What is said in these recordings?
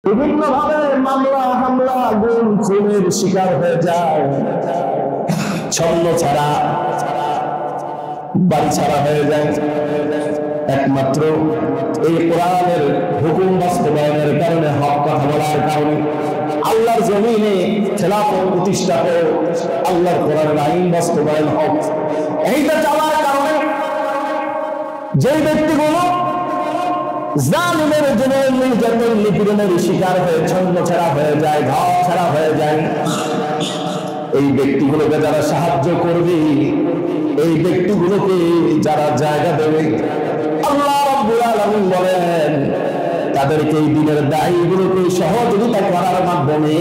বিভিন্ন ভাবে মামলা হামলা গুম খুনের শিকার হয়ে যায়, ছন্ন ছাড়া বাড়ি ছাড়া হয়ে যায়। একমাত্র এই কোরআনের হুকুম বাস্তবায়নের কারণে, হক কথা বলার কারণে আল্লাহর জমিনে খেলাফত প্রতিষ্ঠা হোক, আল্লাহর কোরআনের আইন বাস্তবায়ন হোক। এইটা চাওয়ার কারণে যে ব্যক্তিগুলো জালিমের জুলুম নির্যাতন নিপীড়নের শিকার হয়ে ছন্ন ছাড়া হয়ে যায়, ঘর ছাড়া হয়ে যায়, এই ব্যক্তিগুলোকে যারা সাহায্য করবে, এই ব্যক্তিগুলোকে যারা জায়গা দেবে, আল্লাহ রাব্বুল আলামিন বলেন তাদেরকে এই দিনের দায়ীগুলোকে সহযোগিতা করার মাধ্যমে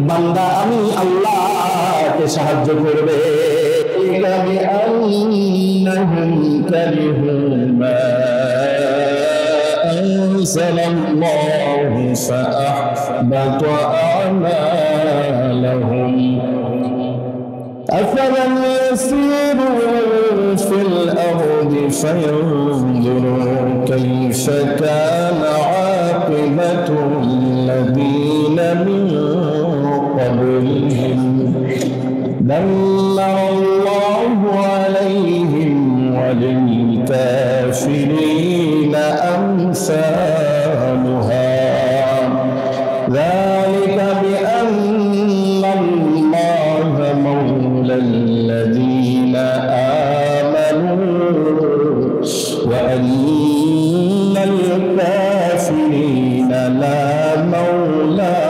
বান্দা আমি আল্লাহকে সাহায্য করবে। أنزل الله فأحبط أعمالهم أفلم يسيروا في الأرض فينظروا كيف كان عاقبة الذين من قبلهم دمر الله عليهم وللكافرين أمثالها ذلك بأن الله مولى الذين آمنوا وأن الكافرين لا مولى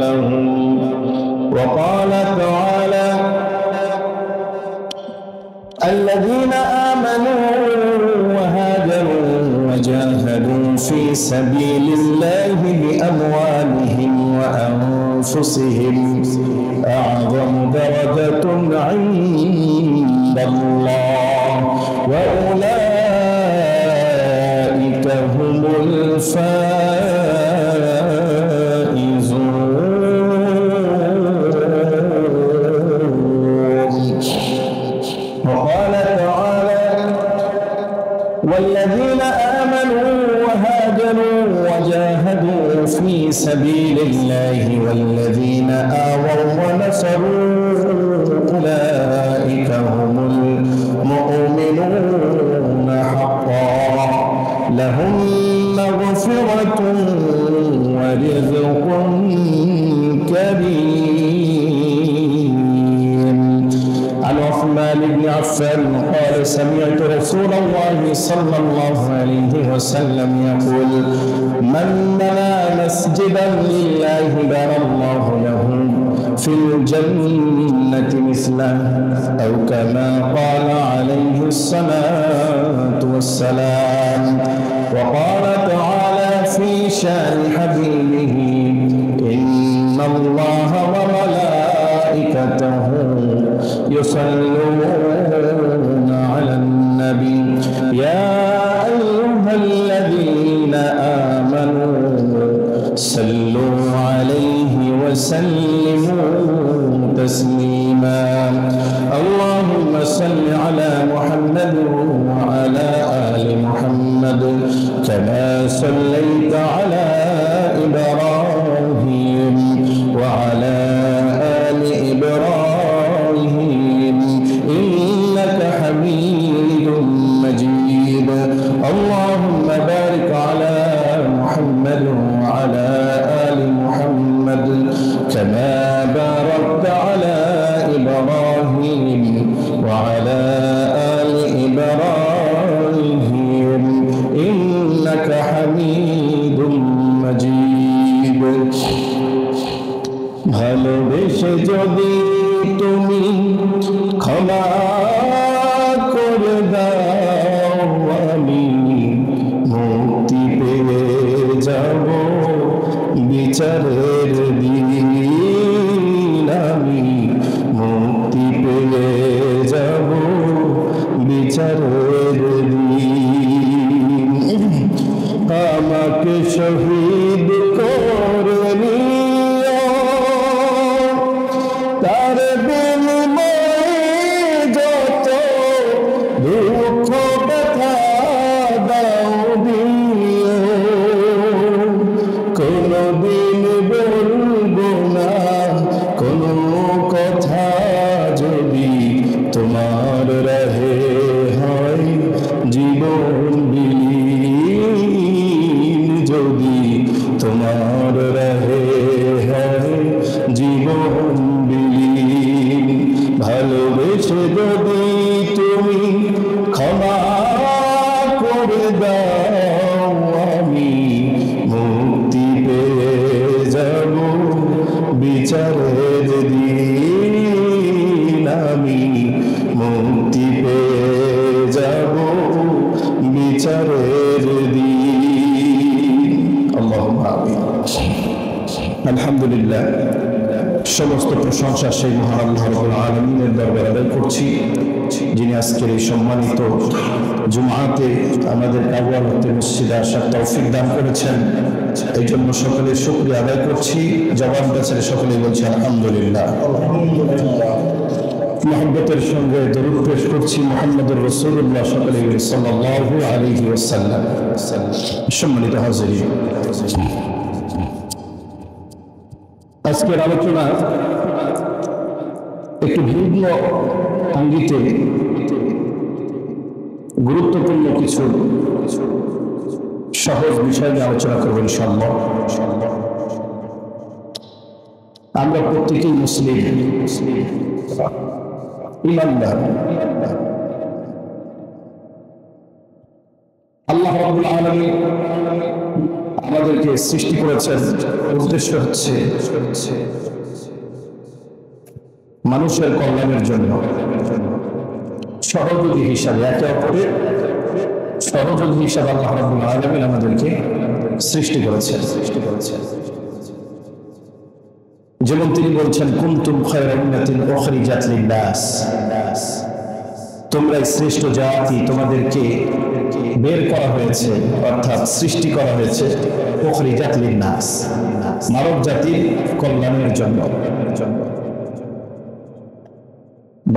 لهم وقال تعالى الذين آمنوا وهاجروا وجاهدوا في سبيل الله بأموالهم وأنفسهم أعظم درجة عند الله وأولئك هم الفائزون وقال تعالى والذين آمنوا وهاجروا وجاهدوا في سبيل الله والذين آووا ونصروا أولئك هم المؤمنون حقا لهم مغفرة ورزق كريم. عن عثمان بن عفان قال سمعت رسول الله صلى الله عليه وسلم يقول من بنى مسجدا لله بنى الله له في الجنة مثله أو كما قال عليه الصلاة والسلام. وقال تعالى في شأن حبيبه إن الله وملائكته يصلون على النبي يا أيها الذين آمنوا صلوا عليه وسلموا تسليما. اللهم صل على محمد وعلى آل محمد كما صليت على إبراهيم وعلى آل إبراهيم إنك حميد مجيد. اللهم بارك على محمد وعلى آل محمد كما باركت على إبراهيم وعلى آل إبراهيم إنك حميد مجيد. ভালোবেসে যদি তুমি ক্ষমা করে দাও আমি মুক্তি পেয়ে যাব বিচারের দিন, আমি মুক্তি পেয়ে যাব বিচারের দিন। আমাকে শহীদ করে নিও তার বিনিময়ে যত দুঃখ ব্যথা দাও দিও, কোনো কোনদিন বলবো না কোনো কথা যদি তোমার রাহে হয় জীবন বিলীন, যদি তোমার রাহে হয় জীবন বিলীন। ভালোবেসে যদি তুমি ক্ষমা করে দাও আমি মুক্তি পেয়ে যাব বিচারের দিন, আমি মুক্তি পেয়ে যাব বিচারের দিন। আল্লাহুম্মা আমিন। আলহামদুলিল্লাহ, সমস্ত প্রশংসা সেই মহান আল্লাহ রাব্বুল আলামিনের দরবারে আদায় করছি, যিনি আজকের এই সম্মানিত জুমআতে আমাদের কাবুয়ালতে মসজিদে আসার তৌফিক দান করেছেন। এই জন্য সকলে শুকরিয়া আদায় করছি। জবানটা ছেড়ে সকলে বলছি আলহামদুলিল্লাহ। মুহাব্বতের সঙ্গে দরুদ পেশ করছি মুহাম্মদুর রাসূলুল্লাহ সাল্লাল্লাহু আলাইহি ওয়াসাল্লাম। সম্মানিত হাজিরিন, আজকের আলোচনা একটু ভিন্ন আঙ্গিকে গুরুত্বপূর্ণ কিছু সহজ বিষয় নিয়ে আলোচনা করবো ইনশাআল্লাহ। আমরা প্রত্যেকেই মুসলিম, ঈমানদার। আল্লাহ রাব্বুল আলামিন আমাদেরকে সৃষ্টি করেছেন, উদ্দেশ্য হচ্ছে মানুষের কল্যাণের জন্য, সহযোগী হিসাবে, একে অপরের সহযোগী হিসাবে আল্লাহ রাব্বুল আলামিন আমাদেরকে সৃষ্টি করেছেন। যেমন তিনি বলছেন, কুনতুম খায়রা উম্মাতিন উখরিজাত লিন-নাস, তোমরা শ্রেষ্ঠ জাতি, তোমাদেরকে বের করা হয়েছে, অর্থাৎ সৃষ্টি করা হয়েছে উখরিজাত লিন-নাস, মানব জাতির কল্যাণের জন্য।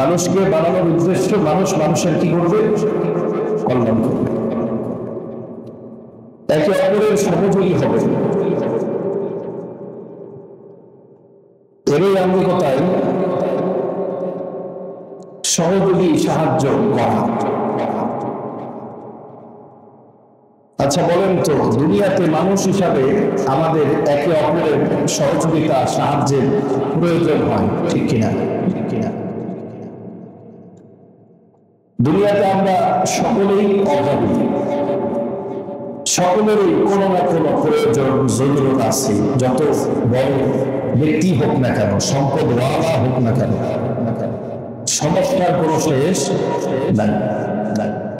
মানুষকে বানানোর উদ্দেশ্য মানুষের কি করবে? কল্যাণ করবে, একে অপরের সহযোগী হবে। এরই আন্তরিকতায় সহযোগী সাহায্য করা। আচ্ছা বলেন তো, দুনিয়াতে মানুষ হিসাবে আমাদের একে অপরের সহযোগিতা সাহায্যের প্রয়োজন হয়, ঠিক কিনা? দুনিয়াতে আমরা সকলেই অভাবী, সকলেরই কোনো না কোনো প্রয়োজন জরুরত আছে, যত বড় ব্যক্তি হোক না কেন, সম্পদওয়ালা হোক না কেন, সমস্যার কোনো শেষ নাই।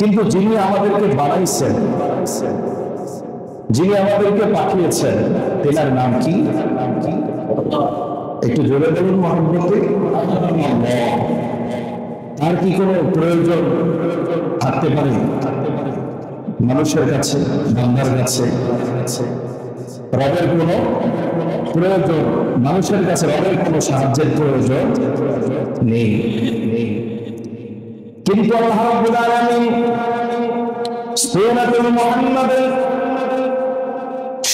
কিন্তু যিনি আমাদেরকে বানাইছেন, যিনি আমাদেরকে পাঠিয়েছেন, তেনার নাম কি? একটু জোরে বলুন মহব্বতে। তার কি কোনো প্রয়োজন থাকতে পারে মানুষের কাছে, বান্দার কাছে? রবের কোনো প্রয়োজন, মানুষের কাছে রবের কোনো সাহায্যের প্রয়োজন নেই। কিন্তু আল্লাহ রাব্বুল আলামিন সূরাতুল মুহাম্মাদের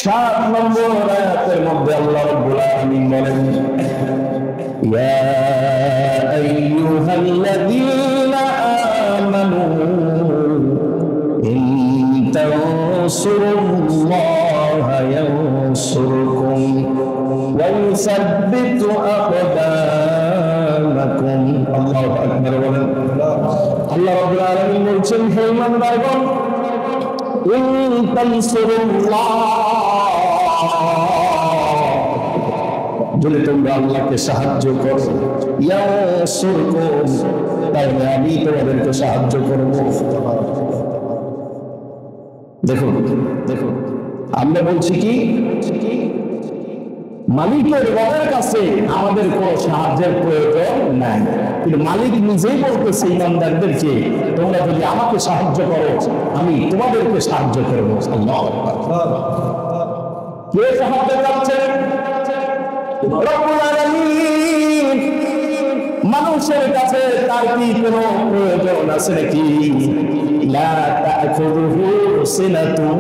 7 নম্বর আয়াতের মধ্যে আল্লাহ রাব্বুল আলামিন বলেন, ইয়া আইয়ুহাল্লাযীনা আমানু ইন তানসুরুল্লাহা ইয়ানসুরকুম ওয়া ইউসাব্বিতু আকদামাকুম। আল্লাহু আকবার বলেন। আল্লাহ রাব্বুল আলামিন বলছেন, হে ঈমানদারগণ, ইন তানসুরুল্লাহ, যদি তোমরা আল্লাহকে সাহায্য করো, ইয়ানসুরকুম, তাহলে আমি তোমাদেরকে সাহায্য করব। দেখুন, আমরা বলছি কি, মালিকের রবের কাছে আমাদের কোনো সাহায্যের প্রয়োজন নাই, কিন্তু মালিক নিজেই বলতেছে ঈমানদারদেরকে, তোমরা যদি আমাকে সাহায্য করো, আমি তোমাদেরকে সাহায্য করবো। আল্লাহু আকবার। কে সাহায্য করছেন? রব্বুল আলামিন। মানুষের কাছে তার কি কোনো প্রয়োজন আছে নাকি? লা তা'খুযুহু সিনাতুন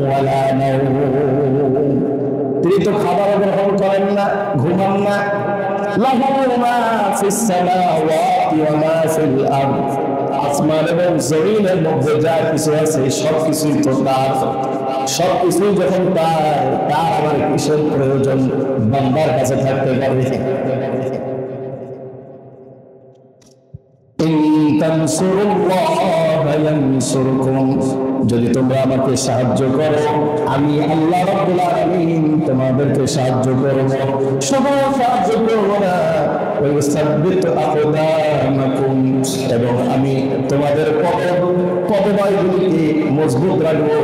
ওয়ালা নাওম, তিনি তো খাবার গ্রহণ করেন না, ঘুমান না। লাহু মা ফিস সামাওয়াতি ওয়া মা ফিল আরদ, আসমান এবং জমিনের মধ্যে যা কিছু আছে সবকিছুই তো তার। সবকিছুই যখন তার, তার আবার কিসের প্রয়োজন বান্দার কাছে থাকতে পারে? যদি তোমরা আমাকে সাহায্য করো, আমি আল্লাহ রাব্বুল আলামিন তোমাদেরকে সাহায্য করব। শুধু সাহায্য করব না, এবং আমি তোমাদের পদবায়গুলিকে মজবুত রাখবো।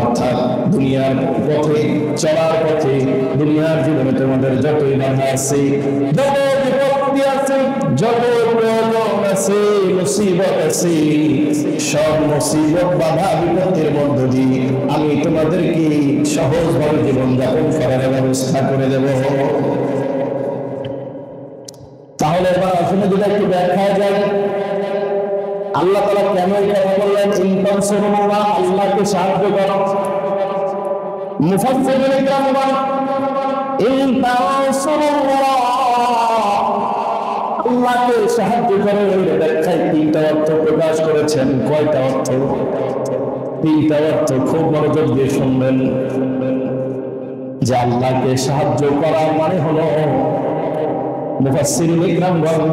অর্থাৎ দুনিয়ার পথে চলার পথে, দুনিয়ার জীবনে তোমাদের যতই বাধা আছে, যত বিপত্তি আছে, যত প্রয়োজন আছে, মুসিবত আছে, সব মুসিবত বাধা বিপত্তির মধ্য দিয়ে আমি তোমাদেরকে সহজভাবে জীবনযাপন করার ব্যবস্থা করে দেব। তাহলে এবার আসলে যদি একটু ব্যাখ্যা যায়, আল্লাহ তাআলা কেন এই কথা বললেন? ইনতানসুরুল্লাহ, আল্লাহকে সাহায্য করো। মুফাসসিরিন ইকরাম বলেন, ইনতানসুরুল্লাহ, আল্লাহকে সাহায্য করো এর ব্যাখ্যায় তিনটা অর্থ প্রকাশ করেছেন। কয়টা অর্থ? তিনটা অর্থ। খুব মনোযোগ দিয়ে শুনবেন যে আল্লাহকে সাহায্য করা মানে হলো, মুফাসসিরিন ইকরামগণ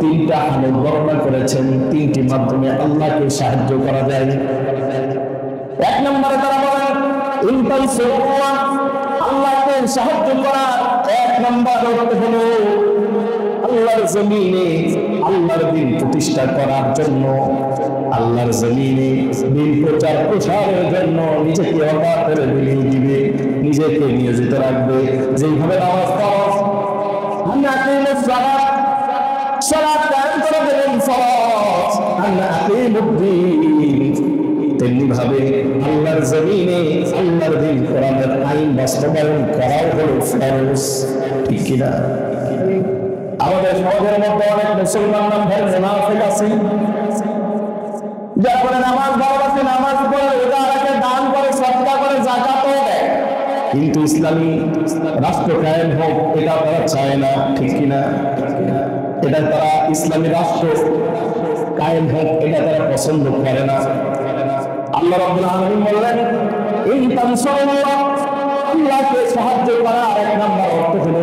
তিনটা হালত বর্ণনা করেছেন, তিনটি মাধ্যমে আল্লাহকে সাহায্য করা যায়। এক নম্বরে তারা বলেন ইনতানসুরুল্লাহ, আল্লাহকে সাহায্য করা এক নম্বর অর্থ হলো আল্লাহর জমিনে আল্লাহর দ্বীন প্রতিষ্ঠা করার জন্য, আল্লাহর জমিনে দ্বীন প্রচার প্রসারের জন্য নিজেকে অকাতরে বিলিয়ে দিবে, নিজেকে নিয়োজিত রাখবে। যেইভাবে নামাজ পড়ো, তেমনি ভাবে আল্লাহর জমিনে আল্লাহর দ্বীন কোরআনের আইন বাস্তবায়ন করাও হলো ফরজ। ঠিক কিনা? আমাদের সমাজের মধ্যে অনেক মুসলমান নামধারী মুনাফিক আছে, যারা বলে নামাজ ভালোবাসে, নামাজ পড়ে, রোজা রাখে, দান করে, সদকা করে, যাকাতও দেয়, কিন্তু ইসলামী রাষ্ট্র কায়েম হোক এটা তারা চায় না। ঠিক কিনা? এটা তারা ইসলামী রাষ্ট্র কায়েম হোক এটা তারা পছন্দ করে না। আল্লাহ রাব্বুল আলামিন বললেন ইনতানসুরুল্লাহ, আল্লাহকে সাহায্য করা এক নাম্বার অর্থ হলো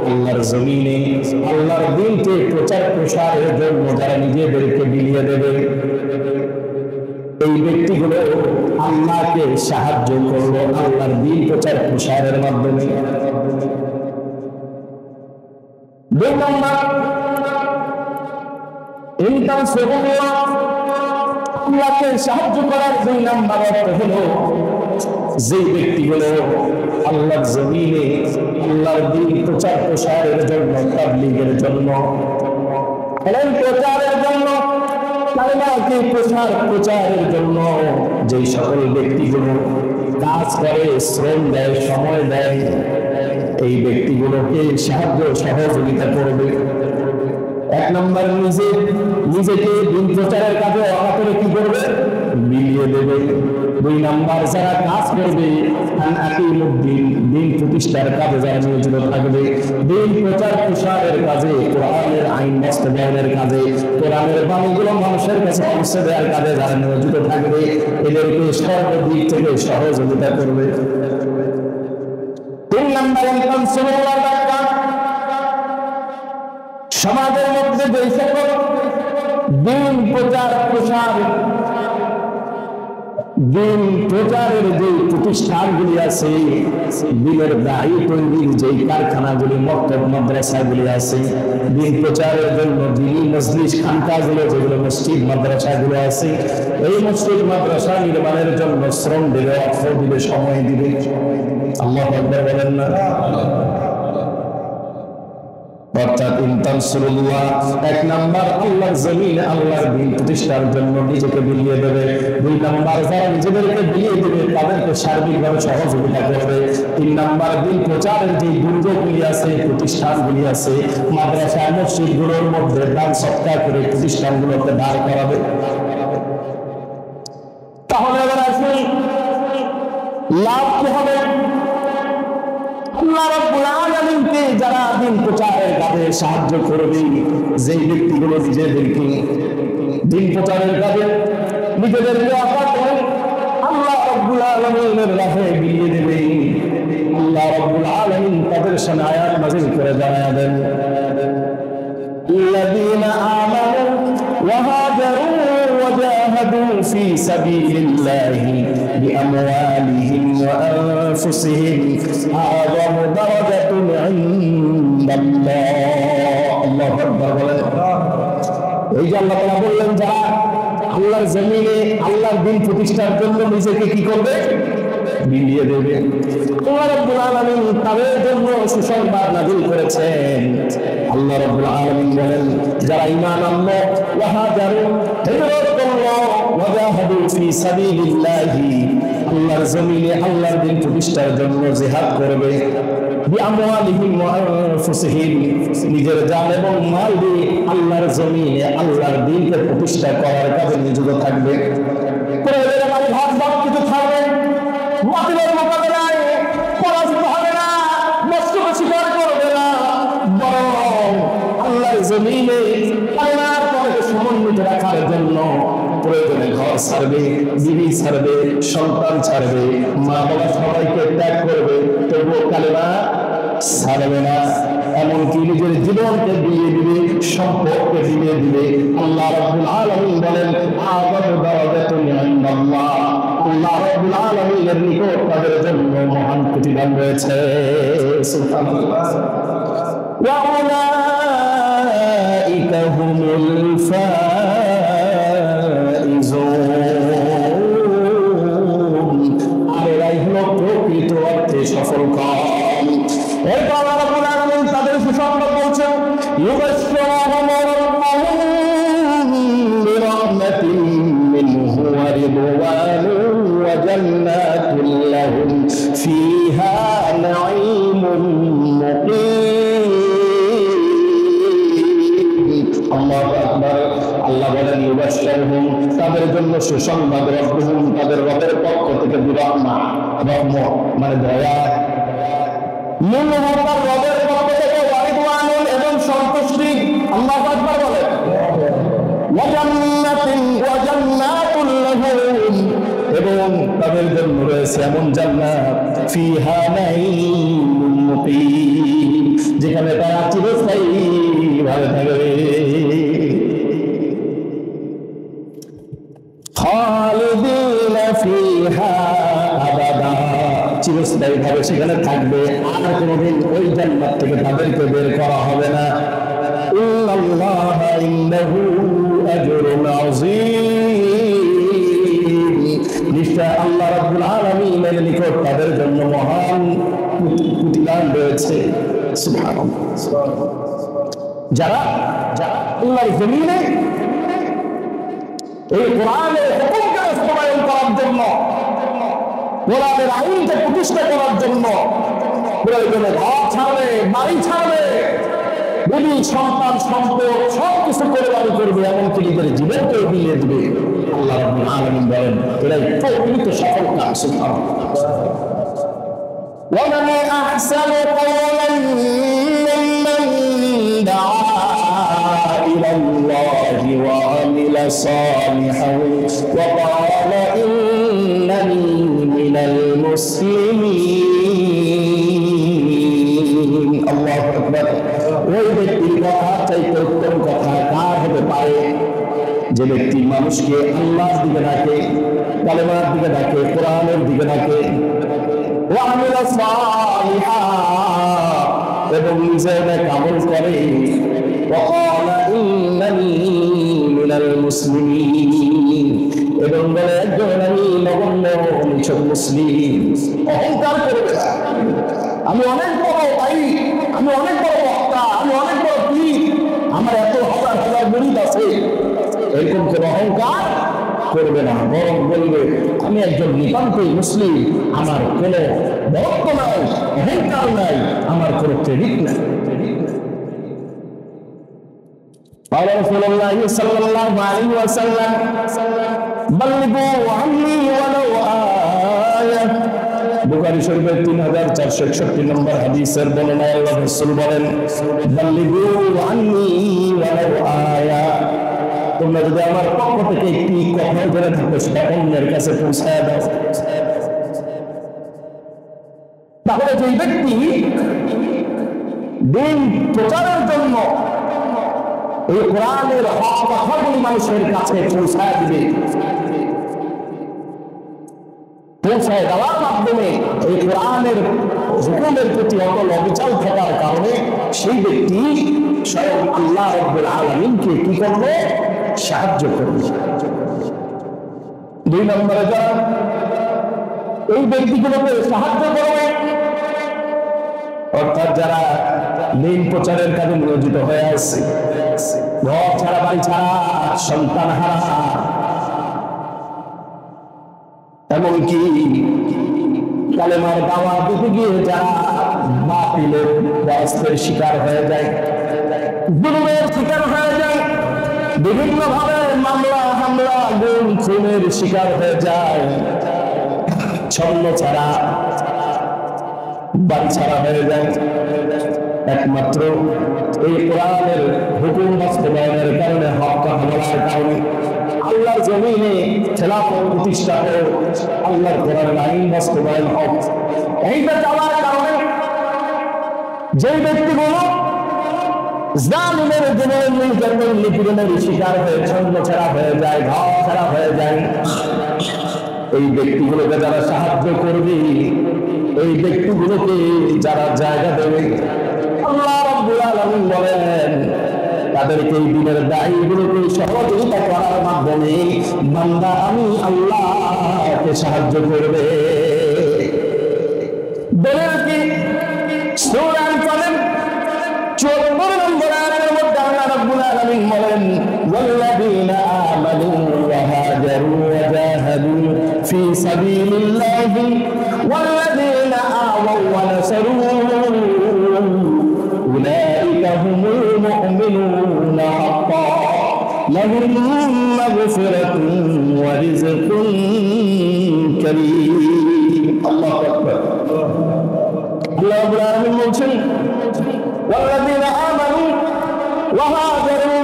আল্লাহর জমিনে আল্লাহর দ্বীনকে প্রচার প্রসারের জন্য যারা নিজেদেরকে বিলিয়ে দেবে, এই ব্যক্তিগুলো আল্লাহকে সাহায্য করলো আল্লাহর দ্বীন প্রচার প্রসারের মাধ্যমে। দুই নম্বর, ইনতানসুরুল্লাহ, আল্লাহকে সাহায্য করার দুই নম্বর অর্থ হলো যে ব্যক্তিগুলো আল্লাহর জমিনে আল্লাহর দ্বীন প্রচার প্রসারের জন্য, তাবলীগের জন্য, প্রচারের জন্য, কালিমাকে প্রচারের জন্য যে সকল ব্যক্তিগুলো কাজ করে, শ্রম দেয়, সময় দেয়, এই ব্যক্তিগুলোকে সাহায্য সহযোগিতা করবে। এক নম্বর, নিজেকে দ্বীন প্রচারের কাজে অকাতরে কি করবে? মিলিয়ে দেবে। দুই নম্বর, যারা কাজ করবে দ্বীন প্রতিষ্ঠার কাজে যারা নিয়োজিত থাকবে, দ্বীন প্রচার প্রসারের কাজে, কোরআনের আইন বাস্তবায়নের কাজে, কোরআনের বাণীগুলো মানুষের কাছে পৌঁছে দেওয়ার কাজে যারা নিয়োজিত থাকবে, এদেরকে সর্বদিক থেকে সহযোগিতা করবে। তিন নম্বর, সমাজের মধ্যে যে সকল দ্বীন প্রচার প্রসার, দ্বীন প্রচারের যে প্রতিষ্ঠানগুলি আছে, দ্বীনের দায়ী তৈরির যে কারখানাগুলি, মক্তব মাদ্রাসাগুলি আছে, দ্বীন প্রচারের জন্য দ্বীনি মজলিস খানকাগুলো, যেগুলো মসজিদ মাদ্রাসাগুলো আছে, এই মসজিদ মাদ্রাসা নির্মাণের জন্য শ্রম দিবে, অর্থ দিবে, সময় দিবে। আল্লাহু আকবার বলেন না? অর্থাৎ ইনতানসুরুল্লাহ, এক নাম্বার আল্লাহর জমিনে আল্লাহর দ্বীন প্রতিষ্ঠার জন্য নিজেকে বিলিয়ে দেবে। দুই নাম্বার, যারা নিজেদেরকে বিলিয়ে দেবে তাদেরকে সার্বিকভাবে সহযোগিতা করবে। তিন নাম্বার, দ্বীন প্রচারের যে দুর্গগুলি আছে, প্রতিষ্ঠানগুলি আছে, মাদ্রাসা মসজিদগুলোর মধ্যে দান সৎকার করে প্রতিষ্ঠানগুলোকে দাঁড় করাবে। তাহলে এবার আসুন লাভ কি হবে? আল্লাহ রাব্বুল আলামিনকে যারা দিন প্রচারের কাজে সাহায্য করবে, যেই ব্যক্তিগুলো নিজেদেরকে দিন প্রচারের কাজে নিজেদেরকে আপাত করে আল্লাহ রাব্বুল আলামিনের রাহে বিলিয়ে দেবে, আল্লাহ রাব্বুল আলামিন তাদের সামনে আয়াত নাযিল করে জানায়া দেন, الذين آمنوا وهاجروا وجاهدوا في سبيل الله بأموالهم وأنفسهم أعظم درجة عند الله الله أكبر এই যে আল্লাহ তাআলা বললেন যারা আল্লাহর জমিনে আল্লাহর দ্বীন প্রতিষ্ঠার জন্য নিজেকে কি করবে বিলিয়ে দেবে, আল্লাহ রাব্বুল আলামিন তাদের জন্য সুসংবাদ নাযিল করেছেন। আল্লাহ রাব্বুল আলামিন বলেন যারা ঈমান আনলো ওয়া হাজারু হিজরত করলো ওয়া জাহাদু ফি সাবিলিল্লাহি আল্লাহর জমিনে আল্লাহর দ্বীন প্রতিষ্ঠার জন্য জিহাদ করবে, বিআমওয়ালিহিম ওয়া আনফুসিহিম নিজের জান এবং মাল দিয়ে আল্লাহর জমিনে আল্লাহর দ্বীনকে প্রতিষ্ঠা করার কাজে নিয়োজিত থাকবে। প্রয়োজনে বাড়ি ঘর সব কিছু থাকবে, বাতিলের মোকাবেলায় পরাজিত হবে না, মস্তকে স্বীকার করবে না, বরং আল্লাহর জমিনে আল্লাহর পথে সমন্বিত রাখার জন্য প্রয়োজনে ঘর ছাড়বে, বিবি ছাড়বে, সন্তান ছাড়বে, মা বাবা সবাইকে ত্যাগ করবে, তবুও কালেমা ছাড়বে না, এমনকি নিজের জীবনকে দিয়ে দিবে, সম্পদকে দিয়ে দিবে। আল্লাহ রাব্বুল আলামিন বলেন আযামু দারাজাতুন ইনদাল্লাহ আল্লাহ রাব্বুল আলামিনের নিকট তাদের জন্য মহান প্রতিদান রয়েছে। সুবহানাল্লাহ। ওয়া উলাইকা হুমুল ফাইজুন আর এরাই হলো প্রকৃত অর্থে সফল কাম। এরপর আল্লাহ রাব্বুল আলামিন তাদের সুসংবাদ বলছেন ইউবাশশিরুহুম রাব্বুহুম বিরাহমাতিন মিনহু ওয়া রিদওয়ানুন ওয়া জান্নাতুন লাহুম ফীহা নাঈমুন মুকিম। আল্লাহু আকবার। আল্লাহ বলেন ইউবাশশিরুহুম তাদের জন্য সুসংবাদ, রাব্বুহুম তাদের রবের পক্ষ থেকে বিরাহমা, রহমত মানে দয়া, মূল্যবান রবের পক্ষ থেকে ওয়ারিদওয়ানুন এবং সন্তুষ্টি। আল্লাহু আকবার বলেন ওয়া জান্নাতিন ওয়া জান্নাতুল লাহুম এবং তাদের জন্য রয়েছে এমন জান্নাত ফিহা নাঈমুন মুকিম যেখানে তারা চিরস্থায়ী ভাবে থাকবে। খালিদিনা ফিহা আবাদা চিরস্থায়ী ভাবে সেখানে থাকবে, আর কোনোদিন ওই জান্নাত থেকে তাদেরকে বের করা হবে না। ইন্নাল্লাহা ইনদাহু আজরুন আযীম নিশ্চয় আল্লাহ রাব্বুল আলামিনের নিকট তাদের জন্য মহান প্রতিদান রয়েছে। সুবহানাল্লাহ। যারা আল্লাহর জমিনে এই কোরআনের হুকুমকে বাস্তবায়ন করার জন্য, কোরআনের আইনকে প্রতিষ্ঠা করার জন্য প্রয়োজনে ঘর ছাড়বে, বাড়ি ছাড়বে, বিবি সন্তান সম্পদ সবকিছু কোরবানি করবে, এমনকি নিজের জীবনকে বিলিয়ে দিবে। আল্লাহ রাব্বুল আলামিন বলেন এরাই প্রকৃত সফল কাম। সুবহানাল্লাহ। ومن أحسن قولا ممن دعا إلى الله وعمل صالحا وقال إنني من المسلمين الله أكبر। ওই ব্যক্তির কথা চাইতে উত্তম কথা কার হতে পারে যে ব্যক্তি মানুষকে আল্লাহর দিকে ডাকে, কালেমার দিকে ডাকে, কোরআনের দিকে ডাকে, وعمل صالحا এবং নিজে আমল করে, وقال إنني من المسلمين এবং বলে একজন আমি নগণ্য নিছক মুসলিম। অহংকার করবে না, আমি অনেক বড় ভাই, আমি অনেক বড় বক্তা, আমি অনেক বড় পীর, আমার এত হাজার হাজার মুরিদ আছে, এরকম কোনো অহংকার করবে না, বরং বলবে আমি একজন নিতান্তই মুসলিম, আমার কোনো বরত্ব নাই, অহংকার নাই, আমার কোনো ক্রেডিট নাই। قال رسول الله صلى الله عليه وسلم بلغوا عني ولو آية বুখারী শরীফের 3461 নম্বর হাদিসের বর্ণনায় আল্লাহ রাসূল বলেন, বাল্লিগু আন্নী ওয়ালাউ আয়া, তোমরা যদি আমার পক্ষ থেকে একটি কথা বলে থাকো সেটা অন্যের কাছে পৌঁছায় দাও। তাহলে যে ব্যক্তি দিন প্রচারের জন্য এই কোরআনের হক কথাগুলি মানুষের কাছে পৌঁছায় দিবে, পৌঁছায় দেওয়ার মাধ্যমে এই কোরআনের হুকুমের প্রতি অটল অবিচল থাকার কারণে সেই ব্যক্তি স্বয়ং আল্লাহ রাব্বুল আলামিনকে কি করবে? সাহায্য করবে। 2 নম্বরে যারা এই ব্যক্তিগুলোকে সাহায্য করবে, অর্থাৎ যারা দিন প্রচারের কাজে নিয়োজিত হয়ে আছে, ঘর ছাড়া, বাড়ি ছাড়া, সন্তান হারা, এমনকি কালেমার দাওয়াত দিতে গিয়ে যারা বাতিলের রাস্তার শিকার হয়ে যায়, জুলুমের শিকার হয়ে যায়, বিভিন্ন ভাবে মামলা হামলা গুম খুনের শিকার হয়ে যায়, ছন্ন ছাড়া, বাড়ি ছাড়া হয়ে যায়, একমাত্র এই কোরআনের হুকুম বাস্তবায়নের কারণে, হক কথা বলার কারণে আল্লাহর জমিনে খেলাফত প্রতিষ্ঠা হোক, আল্লাহর কোরআনের আইন বাস্তবায়ন হোক। এইটা চাওয়ার কারণে যে ব্যক্তিগুলো জালিমের জুলুম নির্যাতন নিপীড়নের শিকার হয়ে ছন্ন ছাড়া হয়ে যায়, ঘর ছাড়া হয়ে যায়, এই ব্যক্তিগুলোকে যারা সাহায্য করবে, এই ব্যক্তিগুলোকে যারা জায়গা দেবে, আল্লাহ রাব্বুল আলামিন বলেন তাদেরকে এই দিনের দায়ীগুলোকে সহযোগিতা করার মাধ্যমে বান্দা আমি আল্লাহকে সাহায্য করবে। দলিল কি? সূরা আল-কালাম 54 নম্বর আয়াতের মধ্যে আল্লাহ রাব্বুল আলামিন বলেন, ওয়াল্লাযীনা আমানু ওয়া হাজারু ওয়া জাহাদু ফি সাবিলিল্লাহি ওয়াল্লাযীনা আওয়াউ ওয়া নাসারু উলাইকা হুমুল মুমিনুনা হাক্কান লাহুম মাগফিরাতুন ওয়া রিজকুন কারীম। আল্লাহু আকবার। আল্লাহ রাব্বুল আলামিন বলেন, ওয়াল্লাযীনা আমানু ওয়া হাজারু,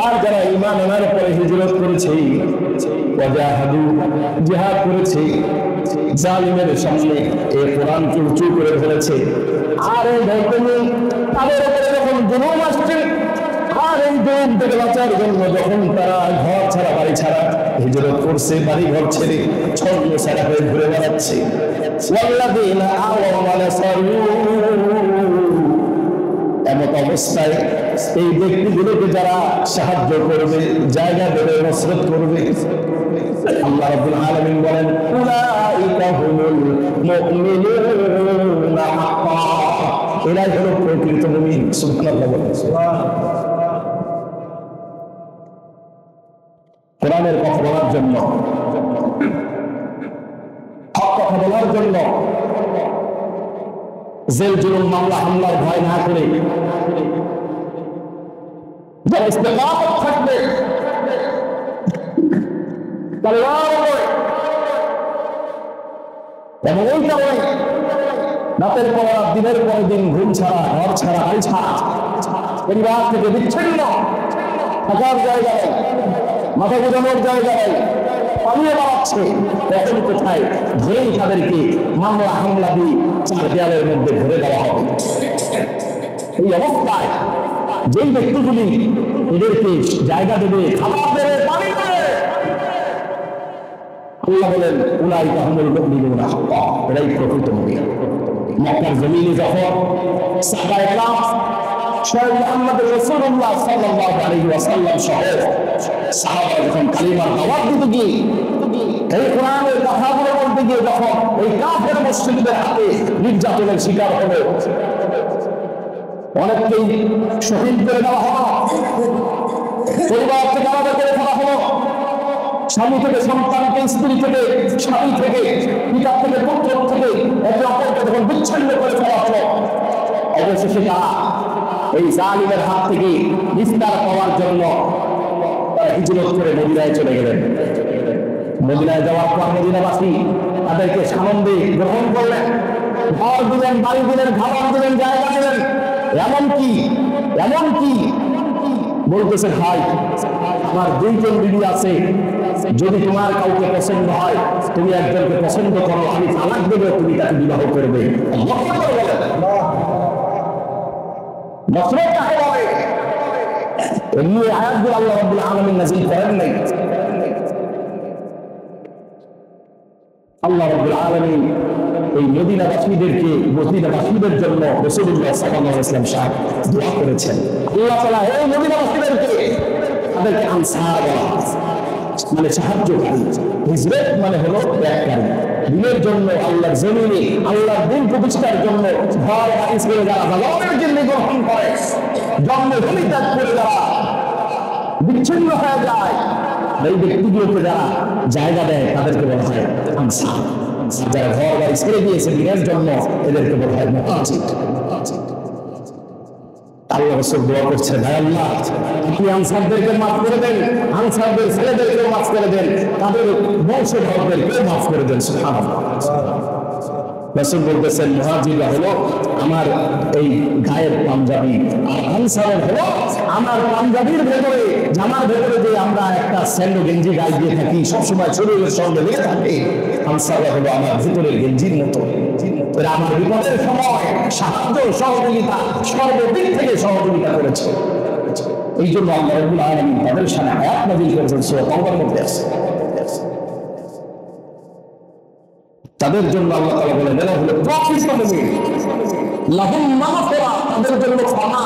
আর যারা ঈমান আনার পরে হিজরত করেছে, ওয়া জাহাদু, জিহাদ করেছে, জালিমের সামনে এই কোরআনকে উঁচু করে ধরেছে, আর এই ধর্মে তাদের উপরে যখন জুলুম আসছে, আর এই জুলুম থেকে বাঁচার জন্য যখন তারা ঘর ছাড়া, বাড়ি ছাড়া হিজরত করছে, বাড়ি ঘর ছেড়ে ছন্ন ছাড়া হয়ে ঘুরে বেড়াচ্ছে, ওয়াল্লাযীনা আওয়াউ ওয়া নাসারু, এমত অবস্থায় এই ব্যক্তিগুলোকে যারা সাহায্য করবে, জায়গা দেবে, নসরত করবে, আল্লাহ রাব্বুল আলামিন বলেন, উলাইকা হুমুল মুমিনুনা হাক্কান, এরাই হলো প্রকৃত মুমিন। সুবহানাল্লাহ বলেন। কোরআনের কথা বলার জন্য, হক কথা বলার জন্য জেল জুলুম মামলা হামলার ভয় না করে যারা ইস্তেকামত থাকবে, এবং এই কারণে রাতের পর রাত, দিনের পর দিন ঘুম ছাড়া, ঘর ছাড়া, বাড়ি ছাড়া, পরিবার থেকে বিচ্ছিন্ন থাকার জায়গায়, মাথা গোজানোর জায়গায় পালিয়ে বেড়াচ্ছে, এখন কোথায় ধরেই তাদেরকে মামলা হামলা দিয়ে 4 দেয়ালের মধ্যে ধরে দেওয়া হবে। এই অবস্থায় যেই ব্যক্তিগুলি এদেরকে জায়গা দেবে, খাবার দেবে, পানি দেবে, আল্লাহ বলেন উলাইকা হুমুল মুমিনুনা হাক্কান, এরাই প্রকৃত মুমিন। মক্কার জমিনে যখন সাহাবায়ে কেরাম স্বয়ং মুহাম্মদ রাসূলুল্লাহ সাল্লাল্লাহু আলাইহি ওয়াসাল্লাম সহ সাহাবারা যখন কালিমার দাওয়াত দিতে গিয়ে, এই কোরআনের কথাগুলো বলতে গিয়ে যখন ওই কাফের মুশরিকদের হাতে নির্যাতনের শিকার হলো, অনেককেই শহীদ করে দেওয়া হলো, পরিবার থেকে আলাদা করে ফেলা হলো, স্বামী থেকে সন্তানকে, স্ত্রী থেকে স্বামী থেকে, পিতা থেকে পুত্র থেকে একে অপরকে যখন বিচ্ছিন্ন করে ফেলা হলো, অবশেষে তারা এই জালিমের হাত থেকে নিস্তার পাওয়ার জন্য হিজরত করে মদিনায় চলে গেলেন। মদিনায় যাওয়ার পর মদিনাবাসী তাদেরকে সানন্দে গ্রহণ করলেন, ঘর দিলেন, বাড়ি দিলেন, খাবার দিলেন, জায়গা দিলেন। এমনকি বলতেছে, ভাই আমার 2 জন বিবি আছে, যদি তোমার কাউকে পছন্দ হয় তুমি একজনকে পছন্দ করো, আমি তালাক দেব, তুমি তাকে বিবাহ করবে। নসরত কাকে বলে? এমনি আয়াতগুলো আল্লাহ রাব্বুল আলামিন নাযিল করেন নাই। আল্লাহ রাব্বুল আলামিন এই মদিনাবাসীদেরকে, মদিনাবাসীদের জন্য রাসূলুল্লাহ সাল্লাল্লাহু আলাইহি ওয়াসাল্লাম সাহেব দোয়া করেছেন। আল্লাহ তাআলা এই মদিনাবাসীদেরকে, তাদেরকে আনসার বলা, মানে সাহায্যকারী। হিজরত মানে হলো ত্যাগকারী। দিনের জন্য, আল্লাহর জমিনে আল্লাহর দিন প্রতিষ্ঠার জন্য ঘর বাড়ি ছেড়ে যারা জালালের জন্য গ্রহণ করে, জন্মভূমি ত্যাগ করে যারা বিচ্ছিন্ন হয়ে যায়, এই ব্যক্তিগুলোকে যারা জায়গা দেয় তাদেরকে বলা হয় আনসার। যারা ঘর বাড়ি ছেড়ে দিয়েছে দিনের জন্য, এদেরকে বলা হয় মুহাজির। আল্লাহ রাসূল দোয়া করছেন, হে আল্লাহ আপনি আনসারদেরকে মাফ করে দেন, আনসারদের ছেলেদেরকে মাফ করে দেন, তাদের বংশধরদেরকে মাফ করে দেন। সুবহানাল্লাহ। রাসূল বলতেছেন, মুহাজিররা হলো আমার এই গায়ের পাঞ্জাবি, আর আনসার হলো আমার পাঞ্জাবির ভেতরে, জামার ভেতরে যে আমরা একটা স্যান্ডো গেঞ্জি গায়ে দিয়ে থাকি, সবসময় শরীরের সঙ্গে লেগে থাকে, আনসাররা হলো আমার ভিতরের গেঞ্জির মতো। এরা আমার বিপদের সময় সাহায্য, সহযোগিতা, সর্বদিক থেকে সহযোগিতা করেছে। এই জন্য আল্লাহ রাব্বুল আলামিন তাদের সামনে আয়াত নাযিল করেছেন, সূরা তাওবার মধ্যে আছে। তাদের জন্য আল্লাহ তাআলা বলেন, এরা হলো প্রকৃত মুমিন, লাহুম মাগফিরা, তাদের জন্য ক্ষমা।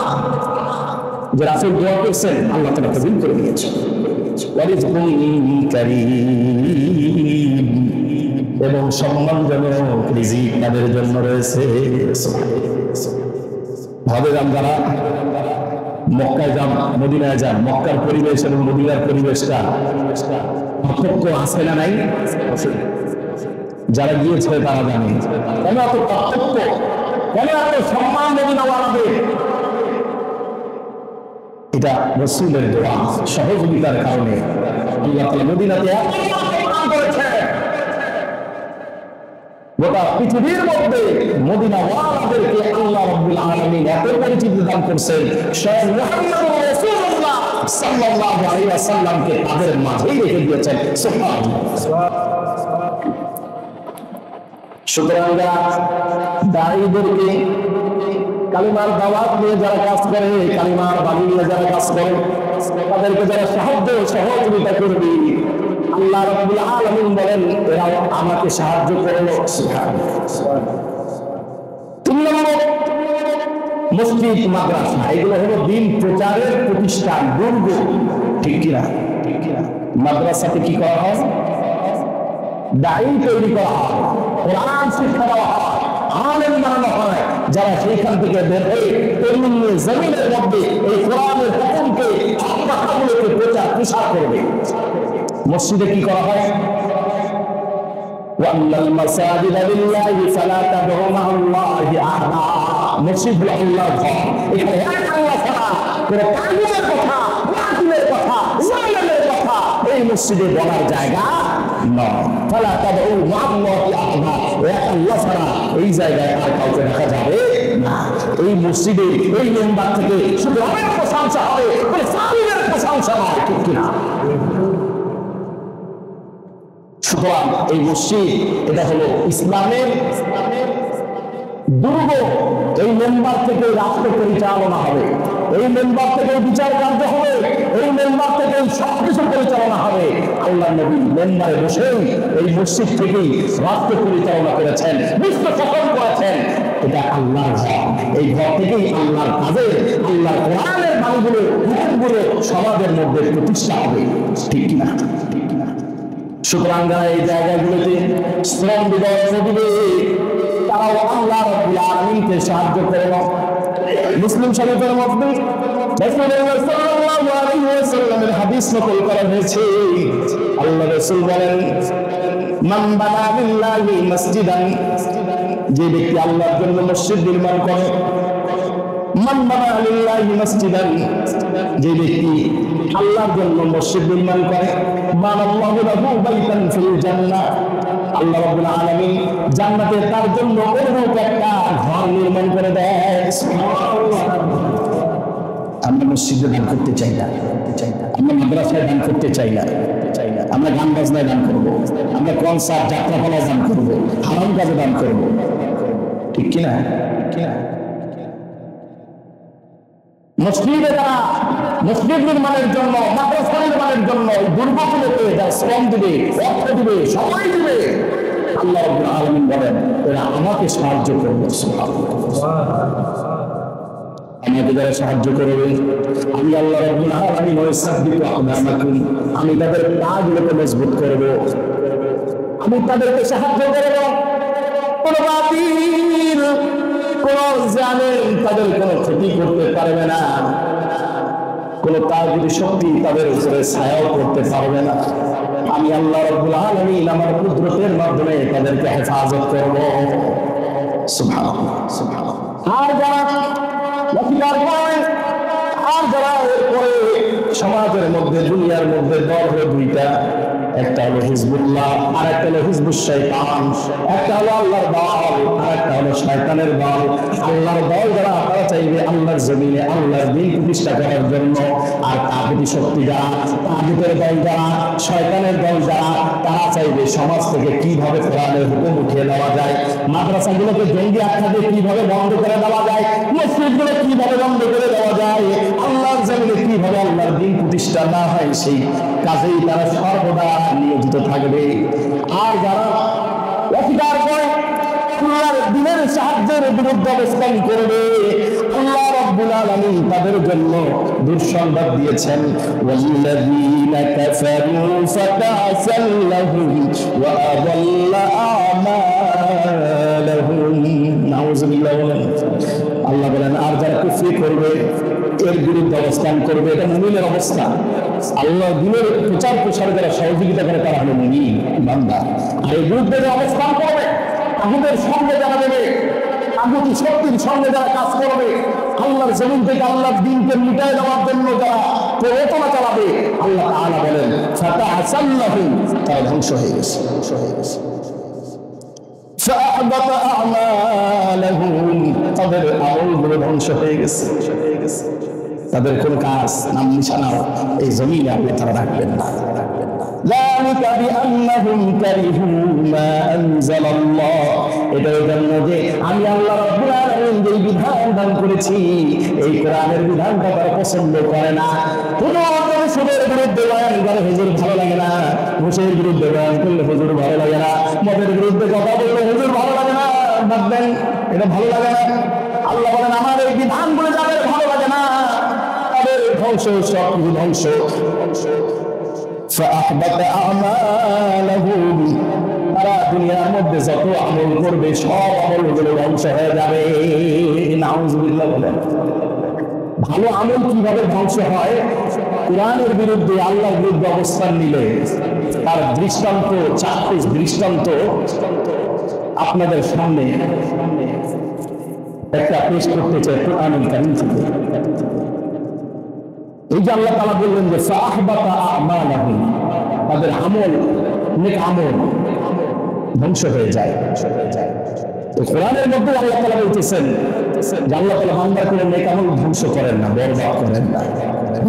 যে রাসূল দোয়া করেছেন, আল্লাহ তাআলা কবুল করে নিয়েছেন। ওয়া রিজকুন কারীম, এবং সম্মানজনক রিজিক তাদের জন্য রয়েছে। ভাবেন যারা মক্কায় যান, মদিনায় যান, মক্কার পরিবেশ এবং মদিনার পরিবেশটা পার্থক্য আছে না নাই? যারা গিয়েছে তারা জানে কেন এত পার্থক্য, কেন এত সম্মান মদিনাওয়ালাদের। এটা রাসূলের দোয়া, সহযোগিতার কারণে আল্লাহ তাআলা মদিনাতে এত সম্মান করেছে। গোটা পৃথিবীর মধ্যে মদিনাওয়ালাদেরকে আল্লাহ রাব্বুল আলামিন এত পরিচিতি দান করেছেন, স্বয়ং মুহাম্মদুর রাসূলুল্লাহ সাল্লাল্লাহু আলাইহি ওয়াসাল্লামকে তাদের মাঝেই রেখে দিয়েছেন। সুবহানাল্লাহ। সুতরাং দায়ীদেরকে কালিমার দাওয়াত নিয়ে যারা কাজ করে, কালিমার বাণী নিয়ে যারা কাজ করে, তাদেরকে যারা সাহায্য সহযোগিতা করবে, আল্লাহ রাব্বুল আলামিন বলেন এরাও আমাকে সাহায্য করলো। তিন নম্বর, মসজিদ মাদ্রাসা, এগুলো হলো দিন প্রচারের প্রতিষ্ঠান, দুর্গ। ঠিক কিনা? মাদ্রাসাতে কি করা হয়? দায়ী তৈরি করা হয়, কোরআন শিক্ষা দেওয়া হয়, আলেম বানানো হয়, যারা সেইখান থেকে বের হয়ে জমিনের মধ্যে এই কোরআনের হুকুমকে, কথাগুলোকে প্রচার প্রসার করবে। মসজিদে কি করা হয়? ওয়ান্নাল মাসাজিদা লিল্লাহি ফালা তাদউ মা'আল্লাহি আহাদা। মসজিদ হলো আল্লাহর ঘর, এখানে এক আল্লাহ ছাড়া কোনো তাগুতের কথা, বাতিলের কথা, জালেমের কথা এই মসজিদে বলার জায়গা নয়। ফালা তাদউ মা'আল্লাহি আহাদা, এক আল্লাহ ছাড়া এই জায়গায় আর কাউকে রাখা যাবে না। এই মসজিদে, এই মেম্বার থেকে শুধু আমার প্রশংসা হবে, কোনো সালিমের প্রশংসা নয়। ঠিক কিনা? সুতরাং এই মসজিদ, এটা হলো ইসলামের দুর্গ। এই মেম্বার থেকে রাষ্ট্র পরিচালনা হবে, এই মেম্বার থেকে বিচার কার্য হবে, এই মেম্বার থেকে সবকিছু পরিচালনা হবে। আল্লাহ নবী মেম্বারে বসেই এই মসজিদ থেকেই রাষ্ট্র পরিচালনা করেছেন, বিশ্ব শাসন করেছেন। এটা আল্লাহর ঘর, এই ঘর থেকেই আল্লাহর কাজে, আল্লাহর কোরআনের বাণীগুলো, হুকুমগুলো সমাজের মধ্যে প্রতিষ্ঠা হবে। ঠিক কিনা? সুতরাং এই জায়গাগুলোতে শ্রম দিবস দিবে, তারাও আল্লাহ রাব্বুল আলামিনকে সাহায্য করে। মুসলিম শরীফের মধ্যে রাসূলুল্লাহ সাল্লাল্লাহু আলাইহি ওয়াসাল্লামের হাদিস নকল করা হয়েছে। আল্লাহ রাসূল বলেন, মান বানা লিল্লাহি মসজিদান, যে ব্যক্তি আল্লাহর জন্য মসজিদ নির্মাণ করে, মান বানা লিল্লাহি মসজিদান, যে ব্যক্তি আল্লাহর জন্য মসজিদ নির্মাণ করে, বানাল্লাহু লাহু বাইতান ফিল জান্নাহ, আল্লাহ রাব্বুল আলামিন জান্নাতে তার জন্য অনুরূপ একটা ঘর নির্মাণ করে দেয়। আমরা মসজিদে দান করতে চাই না, আমরা মাদ্রাসায় দান করতে চাই না, আমরা গান বাজনায় দান করব, আমরা কনসার্ট যাত্রাপালায় দান করব, হারাম কাজে দান করব, ঠিক কিনা? মসজিদে তারা মসজিদ নির্মাণের জন্য, মাদ্রাসা নির্মাণের জন্য দুর্গগুলোতে যারা শ্রম দিবে, অর্থ দিবে, সময় দিবে, আল্লাহ রাব্বুল আলামিন বলেন এরা আমাকে সাহায্য করবে। আমাকে যারা সাহায্য করবে আমি আল্লাহ রাব্বুল আলামিন আমি তাদের পাগুলোকে মজবুত করব, আমি তাদেরকে সাহায্য করব। কোন বাতিল, কোন জালেম তাদের কোনো ক্ষতি করতে পারবে না, কোন তাগুতি শক্তি তাদের উপরে ছায়াও করতে পারবে না। আমি আল্লাহ রাব্বুল আলামিন আমার কুদরতের মাধ্যমে তাদেরকে হেফাজত করব। সুবহানাল্লাহ, সুবহানাল্লাহ। আর যারা এরপরে সমাজের মধ্যে, দুনিয়ার মধ্যে দল হলো দুইটা, একটা হলো হিজবুল্লাহ আর একটা হলো হিজবুশ শয়তান, একটা হলো আল্লাহর দল আর একটা হলো শয়তানের দল। আল্লাহর দল যারা তারা চাইবে আল্লাহর জমিনে আল্লাহর দ্বীন প্রতিষ্ঠা করার জন্য, আর তাগুতি শক্তি যারা, তাগুতের দল যারা, শয়তানের দল যারা, তারা চাইবে সমাজ থেকে কিভাবে কোরআনের হুকুম উঠিয়ে দেওয়া যায়, মাদ্রাসাগুলোকে জঙ্গি আখ্যা দিয়ে কিভাবে বন্ধ করে দেওয়া যায়, মসজিদগুলো কিভাবে বন্ধ করে দেওয়া যায়, আল্লাহর জমিনে কিভাবে আল্লাহর দ্বীন প্রতিষ্ঠা না হয় সেই কাজেই তারা সর্বদা নিয়োজিত থাকবে। আর যারা অস্বীকার করে আল্লাহর দ্বীনের সাহায্যের বিরুদ্ধে অবস্থান করবে, আল্লাহ রাব্বুল আলামিন তাদের জন্য দুঃসংবাদ দিয়েছেন, ওয়াল্লাযীনা কাফারু ফাতাসাল লাহুম ওয়া আযাল্লা আমালাহুম। নাউযুবিল্লাহ। আল্লাহ বলেন আর যারা কুফরি করবে, এর বিরুদ্ধে অবস্থান করবে, এটা মুমিনের অবস্থা। আল্লাহ দ্বীনের প্রচার প্রসারে যারা সহযোগিতা করে তারা হলো মুমিন বান্দা। আর এর বিরুদ্ধে যে অবস্থান করবে, তাগুতের সঙ্গে যারা দেবে, তাগুতি শক্তির সঙ্গে যারা কাজ করবে, আল্লাহর জমিন থেকে আল্লাহর দ্বীনকে মিটায় দেওয়ার জন্য যারা প্ররোচনা চালাবে, আল্লাহ তাআলা বলেন ফাতাসাল লাহুম, তারা ধ্বংস হয়ে গেছে, ধ্বংস হয়ে গেছে। فأحبط أعمالهم, তাদের আমলগুলো ধ্বংস হয়ে গেছে, তাদের কোন কাজ নাম নিশানাও এই জমিনে আল্লাহ তারা রাখবেন না। ذلك بأنهم كرهوا ما أنزل الله, এটার জন্য যে আমি আল্লাহ রাব্বুল আলামিন যে বিধান দান করেছি, এই কোরআনের বিধানটা তারা পছন্দ করে না। সুদের বিরুদ্ধে বয়ান করে হুজুর ভালো লাগে না, ঘুষের বিরুদ্ধে বয়ান করলে হুজুর ভালো লাগে না, মদের বিরুদ্ধে কথা বললে হুজুর ভালো লাগে না, ভাববেন এটা ভালো লাগে না। আল্লাহ বলেন আমার এই বিধানগুলো যাদের ভালো লাগে না তাদের ধ্বংস, সব কিছু ধ্বংস। فأحبط أعمالهم, তারা দুনিয়ার মধ্যে যত আমল করবে সব আমলগুলো ধ্বংস হয়ে যাবে। নাউযুবিল্লাহ বলেন। ভালো আমল কিভাবে ধ্বংস হয়? কোরআনের বিরুদ্ধে, আল্লাহর বিরুদ্ধে অবস্থান নিলে তার দৃষ্টান্ত, চারটি দৃষ্টান্ত আপনাদের সামনে একটা পেশ করতে চাই কোরআনুল কারীম থেকে। এই যে আল্লাহ তাআলা বললেন যে ফাআহবাতা আমালাহুম, তাদের আমল, নেক আমল ধ্বংস হয়ে যায়। তো কোরআনের মধ্যে আল্লাহ তাআলা বলতেছেন যে আল্লাহ তাআলা বান্দার কোনো নেক আমল ধ্বংস করেন না, বরবাদ করেন না।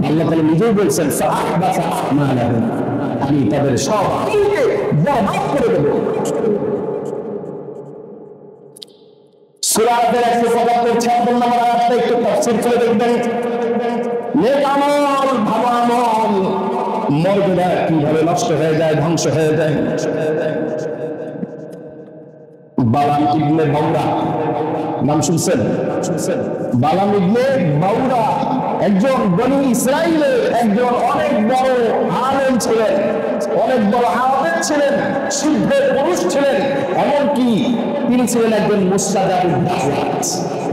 আল্লাহ তাআলা নিজেই বলছেন ফাআহবাতা আমালাহুম, আমি তাদের সব আমলকে বরবাদ করে দেব। সূরা আল-ফাতিহার 175 নম্বর আয়াতটা একটু তাফসীর করে দেখবেন। নেক আমল, ভালো আমল, মর্যাদা কিভাবে নষ্ট হয়ে যায়, ধ্বংস হয়ে যায়। বালাম ইবনে বাউরা নাম শুনছেন? বালাম ইবনে বাউরা একজন বনি ইসরাইলের একজন অনেক বড় আলেম ছিলেন, অনেক বড় আলেম ছিলেন, সিদ্ধ পুরুষ ছিলেন। এমনকি তিনি ছিলেন একজন মুস্তাজাবুদ দাওয়াত,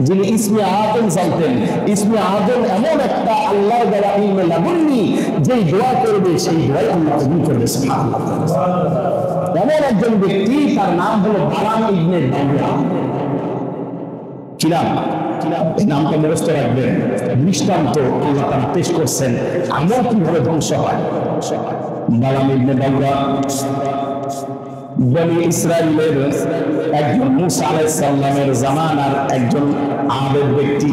যিনি ইসমে আযম জানতেন। ইসমে আযম এমন একটা আল্লাহর দেওয়া ইলমে লাদুন্নি, যেই দোয়া করবে সেই দোয়াই আল্লাহ কবুল করবে। সুবহানাল্লাহ। এমন একজন ব্যক্তি, তার নাম হলো বালাম ইবনে বাউরা। কি নাম? এই নামটা মুখস্থ রাখবেন। দৃষ্টান্ত আল্লাহ তাআলা পেশ করছেন আমল কিভাবে ধ্বংস হয়। বালাম ইবনে বাউরা বনি ইসরাইলের একজন মুসা আলাইহিস সালামের জামানার একজন আবেদ ব্যক্তি।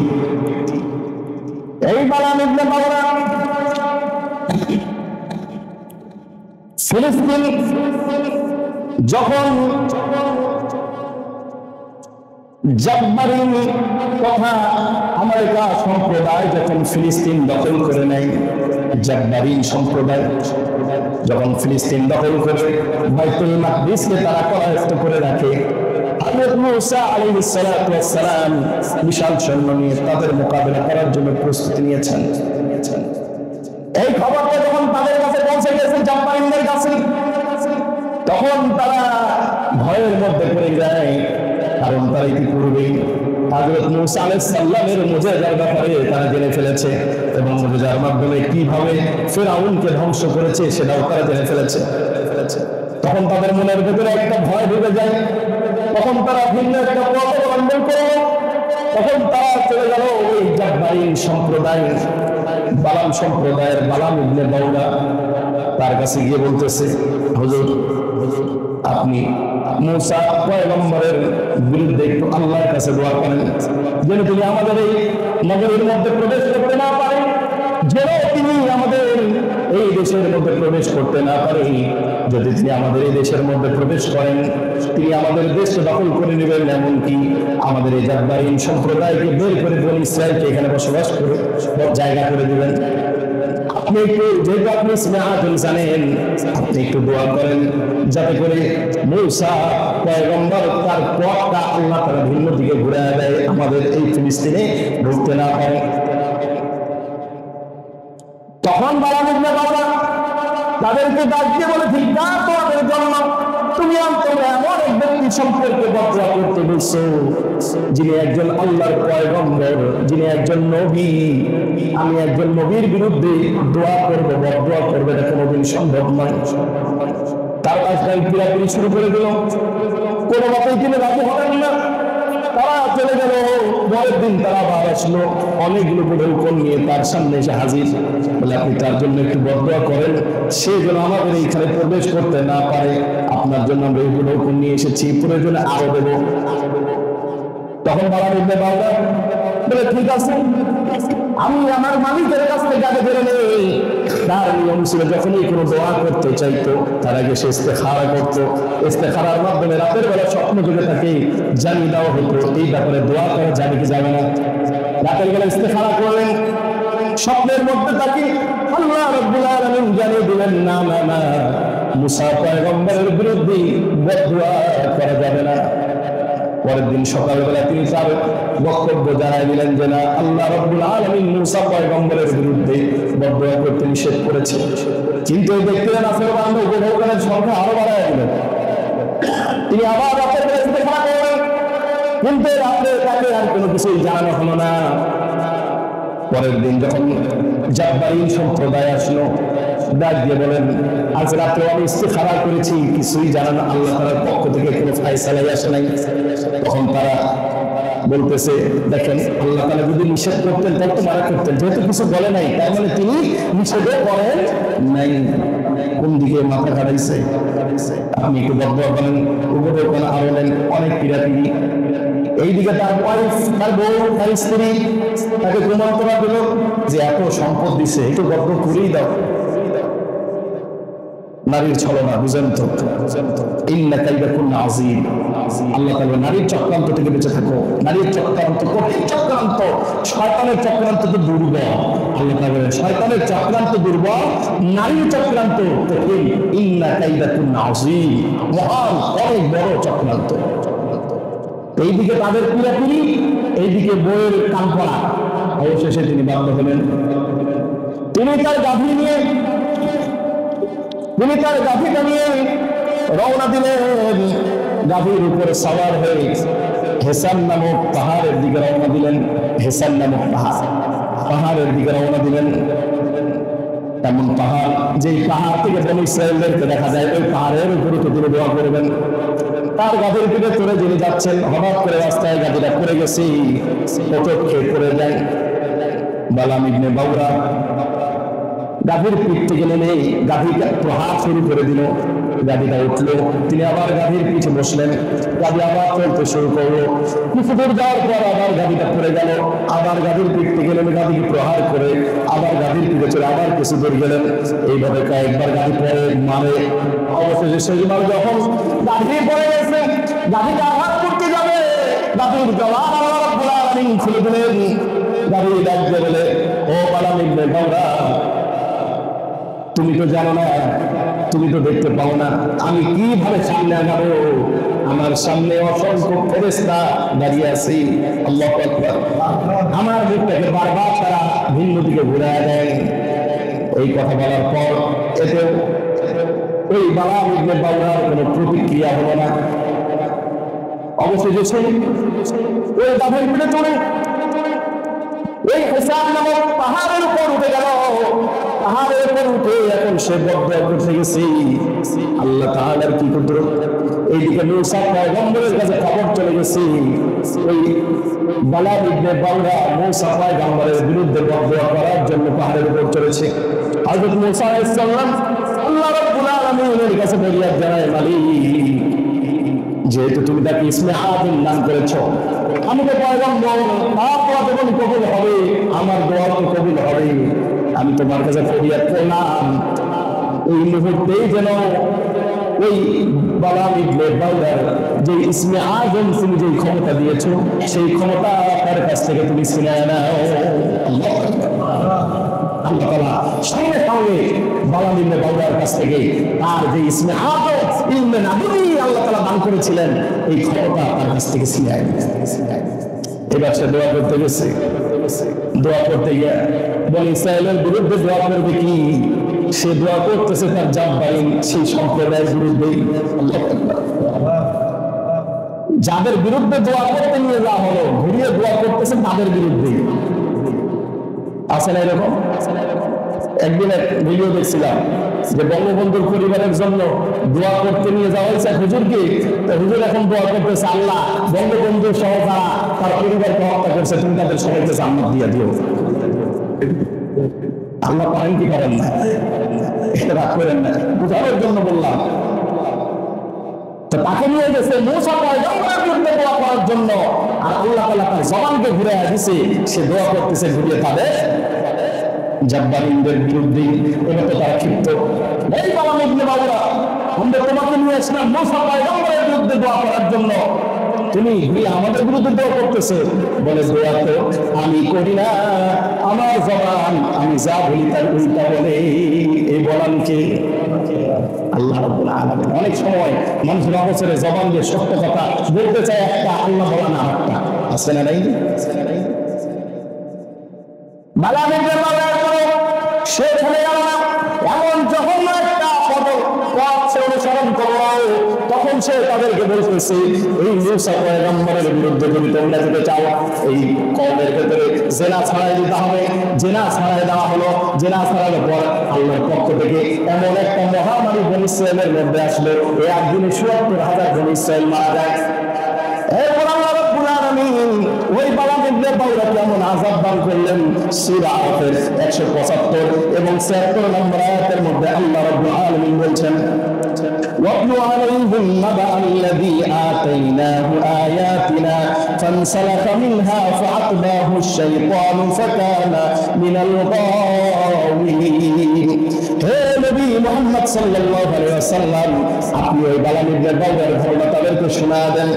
এই বালাম ইবনে বাওরা ফিলিস্তিন যখন জাব্বারিন তথা আমেরিকা সম্প্রদায় যখন ফিলিস্তিন দখল করে নেয়, জাব্বারিন সম্প্রদায় যখন ফিলিস্তিন দখল করে বাইতুল মাকদিসকে তারা করায়ত্ত করে রাখে, হযরত মুসা আলাইহিস সালাতু ওয়াস সালাম বিশাল সৈন্য নিয়ে তাদের মোকাবেলা করার জন্য প্রস্তুতি নিয়েছেন। এই খবরটা যখন তাদের কাছে পৌঁছে গেছে জাব্বারিনদের কাছে, তখন তারা ভয়ের মধ্যে পড়ে যায়, কারণ তারা ইতিপূর্বে হযরত মুসা আলাইহিস সালামের মুজিজার ব্যাপারে তারা জেনে ফেলেছে এবং মুজিজার মাধ্যমে কিভাবে ফিরআউনকে ধ্বংস করেছে সেটাও তারা জেনে ফেলেছে। তখন তাদের মনের ভেতরে একটা ভয় ঢুকে যায়, তখন তারা ভিন্ন একটা পথ অবলম্বন করল। তখন তারা চলে গেল ওই জাব্বারিন সম্প্রদায়, বালাম সম্প্রদায়ের বালাম ইবনে বাওরা তার কাছে গিয়ে বলতেছে, হুজুর আপনি মুসা পয়গম্বরের বিরুদ্ধে একটু আল্লাহর কাছে দোয়া করেন, যেন তিনি আমাদের এই নগরীর মধ্যে প্রবেশ করতে না পারেন, যেন তিনি আমাদের এই দেশের মধ্যে প্রবেশ করতে না পারেন। যদি তিনি আমাদের এই দেশের মধ্যে প্রবেশ করেন, তিনি আমাদের দেশকে দখল করে নেবেন, এমনকি আমাদের এই জাব্বারিন সম্প্রদায়কে বের করে বনি ইসরায়েলকে এখানে বসবাস করে জায়গা করে দিবেন। আপনি একটু, যেহেতু আপনি স্নেহাতুল জানেন, আপনি একটু দোয়া করেন যাতে করে মুসা পয়গম্বর তার পথটা আল্লাহ তাআলা ভিন্ন দিকে ঘুরে দেয়, আমাদের এই ফিলিস্তিনে ঢুকতে না পারে। তখন বালাম ইবনে বাওরা তাদেরকে ডাক দিয়ে বলে, ঠিক না, তোমাদের জন্য তুমি অন্তরে এমন এক ব্যক্তি সম্পর্কে বদদোয়া করতে বলছো যিনি একজন আল্লাহর পয়গম্বর, যিনি একজন নবী। আমি একজন নবীর বিরুদ্ধে দোয়া করবো, বদদোয়া করবো, এটা কোনোদিন সম্ভব নয়। তার কাছে পিড়াপিড়ি শুরু করে দিল, কোনো মতেই তিনি রাজি হবেন না। তারা চলে গেল, পরের দিন তারা আবার আসলো অনেকগুলো উপঢৌকন নিয়ে তার সামনে এসে হাজির, বলে আপনি তার জন্য একটু বদদোয়া করেন, সে যেন আমাদের এইখানে প্রবেশ করতে না পারে, আপনার জন্য আমরা এই উপঢৌকন নিয়ে এসেছি, প্রয়োজনে আরো দেব। তখন বালাম ইবনে বাওরা বলে, ঠিক আছে, আমি আমার মালিকের কাছ থেকে আগে বেরো নেই। তার নিয়ম ছিল যখনই কোনো দোয়া করতে চাইতো তার আগে সে ইস্তেখারা করতো। ইস্তেখারার মাধ্যমে রাতের বেলা স্বপ্ন যুগে তাকে জানিয়ে দেওয়া হতো এই ব্যাপারে দোয়া করা যাবে কি যাবে না। রাতের বেলা ইস্তেখারা করলেন, স্বপ্নের মধ্যে তাকে আল্লাহ রাব্বুল আলামিন জানিয়ে দিলেন, না না না, মুসা পয়গম্বরের বিরুদ্ধে বদদোয়া করা যাবে না। পরের দিন সকালবেলা তিনি তার বক্তব্য জানাই দিলেন যে না, আল্লাহ রাব্বুল আলামিন মুসা পয়গম্বরের বিরুদ্ধে বদদোয়া করতে নিষেধ করেছে। কিন্তু এই ব্যক্তিরা নাফরমান উপভোগের সংখ্যা আরো বাড়ায় দিলেন। তিনি আবার রাতের বেলা ইস্তেখারা করলেন, কিন্তু রাতে তাকে আর কোনো কিছুই জানানো হলো না। পরের দিন যখন জাব্বারিন সম্প্রদায় আসলো, ডাক দিয়ে বলেন, আজ রাতে আমি ইস্তেখারা করেছি, কিছুই জানান আল্লাহ তাআলার পক্ষ থেকে কোনো ফায়সালাই আসে নাই। তখন তারা বলতেছে, দেখেন আল্লাহ তাআলা যদি নিষেধ করতেন তাহলে তো মারা করতেন, যেহেতু কিছু বলে নাই তার মানে তিনি নিষেধও করেন নাই। কোন দিকে মাথা ঘাটাইছে? আপনি একটু বদদোয়া করেন, উপঢৌকন আরো নেন, অনেক পিড়াপিড়ি। এইদিকে তার ওয়াইফ, তার বউ, তার স্ত্রী তাকে কুমন্ত্রণা দিল যে এত সম্পদ দিছে, একটু গর্ব করেই দাও। নারীর ছলনা, বুঝেন তো, ইন্না কাইদাকুন্না আযীম। আল্লাহ তাআলা নারীর চক্রান্ত থেকে বেঁচে থাকো। নারীর চক্রান্ত, কঠিন চক্রান্ত, শয়তানের চক্রান্ত তো দুর্বল। আল্লাহ তাআলা শয়তানের চক্রান্ত দুর্বল, নারীর চক্রান্ত কঠিন। ইন্না কাইদাকুন্না আযীম, মহান, অনেক বড় চক্রান্ত। এইদিকে তাদের পিড়াপিড়ি, এইদিকে বইয়ের কান পড়া। অবশেষে তিনি বাধ্য হলেন, তিনি তার গাভী নিয়ে রওনা দিলেন। গাভীর উপরে সওয়ার হয়ে হেসান নামক পাহাড়ের দিকে রওনা দিলেন। হেসান নামক পাহাড়ের দিকে রওনা দিলেন। এমন পাহাড়, যেই পাহাড় থেকে বনী ইসরায়েলদেরকে দেখা যায়, ওই পাহাড়ের উপরে তো তিনি দোয়া করবেন। তার গাভীর পিঠে চড়ে যিনি যাচ্ছেন, হঠাৎ করে রাস্তায় গাভীটা পড়ে গেছে, পটক খেয়ে পড়ে যায়। বালাম ইবনে বাওরা গাভীর পিঠ থেকে নেমে গাভীকে প্রহার শুরু করে দিল। গাভীটা উঠলো, তিনি আবার গাভীর পিঠে বসলেন, গাভী আবার চলতে শুরু করলো। কিছু দূর যাওয়ার পর আবার গাভীটা পড়ে গেল, আবার গাভীর পিঠ থেকে নেমে গাভীকে প্রহার করে আবার গাভীর পিঠে চলে আবার কিছু দূর গেলেন। এইভাবে কয়েকবার গাভী পরে মারে। অবশেষে শেষবার যখন গাভী পড়ে গেছে, গাভীকে আঘাত করতে যাবে, গাভীর জবান আল্লাহ রাব্বুল আলামিন খুলে দিলেন। গাভী ডাক দিয়ে বলে, ও বালাম ইবনে বাউরা, তুমি তো জানো না, তুমি তো দেখতে পাও না আমি কিভাবে সামনে আগাবো। আমার সামনে অসংখ্য ফেরেশতা দাঁড়িয়ে আছে। আল্লাহু আকবার। আমার মুখটাকে বারবার তারা ভিন্ন দিকে ঘুরায় দেয়। এই কথা বলার পর এতে ওই বালাম ইবনে বাউরার কোনো প্রতিক্রিয়া হলো না। অবশেষে ওই গাভীর পিঠে চড়ে ওই হিসাব নামক পাহাড়ের উপর উঠে গেল। পাহাড়ের উপর উঠে এখন সে বদয়া করতে গেছে। আল্লাহ তাআলার কি কুদরত! এইদিকে মূসা পয়গম্বরের কাছে খবর চলে গেছে, ওই বালাম ইবনে বাউরা মূসা পয়গম্বরের বিরুদ্ধে বদয়া করার জন্য পাহাড়ের উপর চলেছে। হযরত মূসা আলাইহিস সালাম আল্লাহ রাব্বুল আলামিনের কাছে ফরিয়াদ জানায়, মালিক, যেহেতু তুমি তাকে ইসমে আযম নাম করেছো, আমি তো পয়গম্বর, আপনার যখন কবুল হবে আমার দোয়া তো কবুল হবে। আমি তোমার কাছে ফরিয়াদ করলাম, ওই মুহূর্তেই যেন ওই বালাম ইবনে বাউরার যে ইসমে আযম তুমি যে ক্ষমতা দিয়েছো, সেই ক্ষমতা তার কাছ থেকে তুমি ছিনিয়ে নাও। আল্লাহ তাআলা সঙ্গে সঙ্গে বালাম ইবনে বাউরার কাছ থেকে তার যে ইসমে আযম, ইলমে নাবুবী আল্লাহ তাআলা দান করেছিলেন, এই ক্ষমতা তার কাছ থেকে ছিনিয়ে নিলেন। এবার সে দোয়া করতে গেছে। দোয়া করতে গিয়ে বনি ইসরাঈলের বিরুদ্ধে দোয়া করবে কি? সে দোয়া করতেছে তার জাব্বারিন সেই সম্প্রদায়ের বিরুদ্ধে। যাদের বিরুদ্ধে দোয়া করতে নিয়ে যাওয়া হলো, ঘুরিয়ে দোয়া করতেছে তাদের বিরুদ্ধে। আছে না এরকম? একদিন এক ভিডিও দেখছিলাম যে বঙ্গবন্ধুর পরিবারের জন্য দোয়া করতে নিয়ে যাওয়া হয়েছে হুজুরকে। তো হুজুর এখন দোয়া করতেছে, আল্লাহ বঙ্গবন্ধু সহ যারা তার পরিবারকে হত্যা করছে, তুমি তাদের সবাইকে জান্নাত দিয়ে দিও। আল্লাহ পারেন কি করেন না? এটা রাগ করেন না, বুঝানোর জন্য বললাম। তো তাকে নিয়ে গেছে মূসা পয়গম্বরের বিরুদ্ধে দোয়া করার জন্য, আর আল্লাহ তাআলা তার জবানকে ঘুরে দিয়েছে, সে দোয়া করতেছে ঘুরিয়ে তাদের জাব্বারিনদের বিরুদ্ধে। এবার তো তারা ক্ষিপ্ত, এই বালাম ইবনে বাউরা, আমরা তোমাকে নিয়ে আসলাম মূসা পয়গম্বরের বিরুদ্ধে দোয়া করার জন্য, তুমি আমাদের বিরুদ্ধে দোয়া করতেছে। বলে, দোয়া তো আমি করি না, আমার জবান আমি যা বলি তার উল্টা বলে। এই বলান কে? আল্লাহ রাব্বুল আলামিন। অনেক সময় মানুষের অবসরে জবান দিয়ে সত্য কথা বলতে চায় একটা, আল্লাহ বলেন আরেকটা। আছে না নাই? বালাম ইবনে বাউরা সে চলে গেল না। এমন যখন একটা পথ সে অনুসরণ করলো, তখন সে তাদেরকে বলতেছে, এই মূসা পয়গম্বরের বিরুদ্ধে যদি তোমরা যেতে চাও, এই কওমের ভেতরে জেনা ছাড়াই দিতে হবে। জেনা ছাড়াই দেওয়া হলো। জেনা ছাড়ানোর পর আল্লাহর পক্ষ থেকে এমন একটা মহামারী বনী ইসরাঈলের মধ্যে আসলো, এই একদিনে ৭৪,০০০ বনী ইসরাঈল মারা যায়। এরপর আল্লাহ রাব্বুল আলামিন ওই বালাম ইবনে বাউরাকে এমন আযাব দান করলেন, সূরা আরাফের ১৭৫ এবং ৭৬ নম্বর আয়াতের মধ্যে আল্লাহ রাব্বুল আলামিন বলছেন, وَاتْلُ عَلَيْهِمْ نَبَأَ الَّذِي آتَيْنَاهُ آيَاتِنَا فَانسَلَخَ مِنْهَا فَأَتْبَعَهُ الشَّيْطَانُ فَكَانَ مِنَ الْغَاوِينَ। হে নবী মুহাম্মদ সাল্লাল্লাহু আলাইহি ওয়াসাল্লাম, আপনি ওই বালাম ইবনে বাউরার ঘটনা তাদেরকে শোনায়া দেন,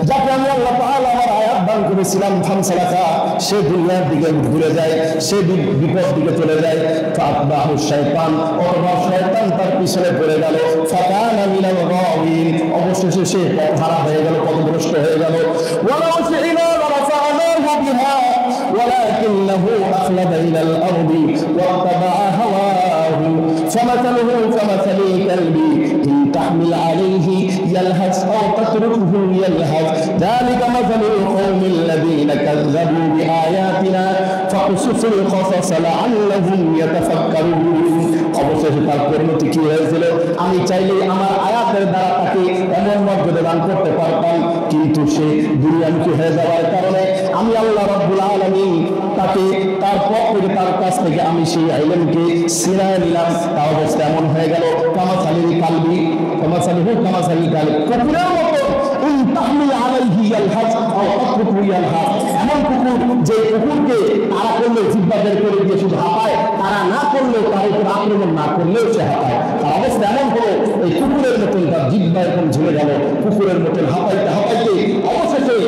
যাতে আমি আল্লাহ তাআলা আমার আয়াত দান করেছিলাম, ফানসালাখা, সে দুনিয়ার দিকে ঘুরে যায়, সে বিপদ দিকে চলে যায়। ফাতবাহু শাইতান, অথবা শয়তান তার পিছনে পড়ে গেল। ফাকানা মিনাল গাওয়িন, অবশেষে সে পথহারা হয়ে গেল, পথভ্রষ্ট হয়ে গেল। ওয়ালাউ শি'না লারাফা'নাহু বিহা ওয়ালাকিন্নাহু আখলাদা ইলাল আরদি ওয়াত্তাবা'a হাওয়াহু ফামাথালুহু কামাথালিল কালবি ইন তাহমিল আলাইহি ইয়ালহাস আও তাতরুকহু ইয়ালহাস যালিকা মাথালুল কওমিল্লাযীনা কাযযাবু বিআয়াতিনা ফাকসুসিল কসাস লাআল্লাহুম ইয়াতাফাক্কারুন। অবশেষে তার পরিণতি কি হয়েছিল? আমি চাইলে আমার আয়াতের দ্বারা তাকে এমন মর্যাদা দান করতে পারতাম, কিন্তু সে দুনিয়ামুখী হয়ে যাওয়ার কারণে আমি আল্লাহ রাব্বুল আলামিন তাকে তার পক্ষে তার কাছ থেকে আমি সেই ইলমকে ছিনিয়ে নিলাম। তা অবস্থা এমন হয়ে গেল কামাসালিল কালবি কামাসালিল কালবি কুকুরের মতো ইন তাহমিল আলাইহি ইয়ালহাস আও তাতরুকু ইয়ালহাস। এমন কুকুর যে কুকুরকে তারা করলে জিহ্বা বের করে দিয়ে শুধু হাঁপায়, তারা না করলেও তার উপর আক্রমণ না করলেও সে হাঁপায়। তার অবস্থা এমন হলো এই কুকুরের মতন তার জিহ্বা এরকম ঝুলে গেল, কুকুরের মতন হাঁপাইতে হাঁপাইতে অবশেষে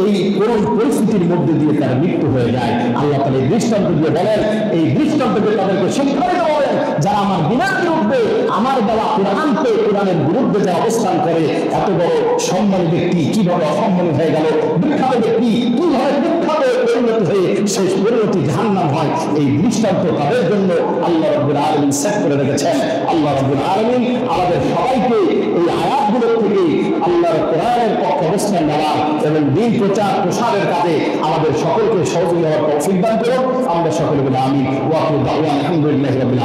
এই করুণ পরিস্থিতির মধ্যে দিয়ে তার মৃত্যু হয়ে যায়। আল্লাহ তাআলা এই দৃষ্টান্ত দিয়ে বলেন, এই দৃষ্টান্তকে তাদেরকে শিক্ষা দিতে বলেন, যারা আমার বিনার বিরুদ্ধে, আমার দেওয়া কোরআনকে, কোরআনের বিরুদ্ধে যে অবস্থান করে, এত বড় সম্মানী ব্যক্তি কিভাবে অসম্মানী হয়ে গেল, বিখ্যাত ব্যক্তি কিভাবে বিখ্যাত পরিণত হয়ে শেষ পরিণতি জাহান্নাম হয়, এই দৃষ্টান্ত তাদের জন্য আল্লাহ রাব্বুল আলামিন সেট করে রেখেছেন। আল্লাহ রাব্বুল আলামিন আমাদের সবাইকে এই আয়াতগুলো থেকে আল্লাহর কোরআনের পক্ষে অবস্থান নেওয়া এবং দিন প্রচার প্রসারের কাজে আমাদের সকলকে সহযোগী হওয়ার তৌফিক দান করুন। আমরা সকলে বলি আমিন। ওয়া আখিরু দাওয়ানা আলহামদুলিল্লাহি রাব্বিল আলামিন।